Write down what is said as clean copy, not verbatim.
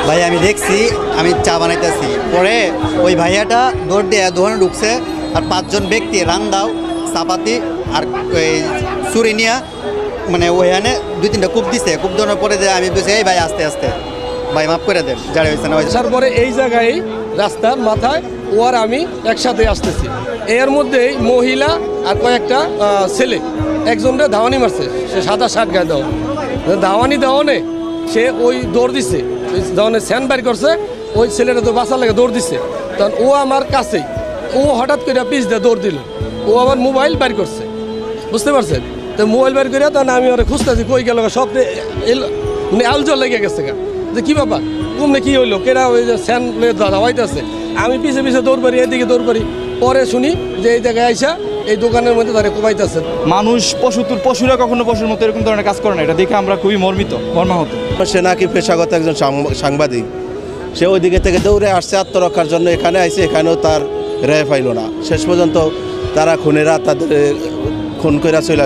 ভাই আমি দেখছি, আমি চা বানাইতেছি, পরে ওই ভাইয়াটা দৌড় দিয়ে দোকানে ঢুকছে, আর 5জন ব্যক্তি রান্দাও চাপাতি আর ওই চুরি নিয়ে মানে ওইখানে 2-3টা কূপ দিছে। কূপ দেওয়ার পরে যে আমি বলছি এই ভাই আস্তে আস্তে ভাই মাফ করে দেন, যারা হয়েছে না হয়েছে। তারপরে এই জায়গায় রাস্তার মাথায় ও আর আমি একসাথে আসতেছি, এর মধ্যেই মহিলা আর কয়েকটা ছেলে একজনটা ধাওয়ানি মারছে, সে সাদা শার্ট গায়ে দেওয়া, ধাওয়ানি দেওয়ানে সে ওই দৌড় দিছে, যখন স্যান বাইর করছে ওই ছেলেটা তো বাঁচার লাগে দৌড় দিছে, তখন ও আমার কাছেই, ও হঠাৎ করে পিছ দিয়ে দৌড় দিল, ও আবার মোবাইল বাইর করছে, বুঝতে পারছেন? তো মোবাইল বাইর করে তখন আমি ওরা খুঁজতেছি কই গেল, সব মানে আলজল লেগে গেছে গা, যে কী ব্যাপার কমনে কী হইলো, কেরা ওই যে স্যান ধাওয়াইতেছে, আমি পিছে পিছে দৌড় পারি, এদিকে দৌড় পারি, পরে শুনি যে এই জায়গায় আইসা এই দোকানের মধ্যে তারা কোবাইতেছে। মানুষ পশুরা কখনো পশুর মতো এরকম ধরনের কাজ করে না, এটা দেখে আমরা খুবই মর্মাহত। সে নাকি পেশাগত একজন সাংবাদিক, সে ওই দিকে থেকে দৌড়ে আসছে আত্মরক্ষার জন্য, এখানে আইছে, এখানেও তার রেহাই পাইল না। শেষ পর্যন্ত তারা খুনেরা তাদের খুন করে চলে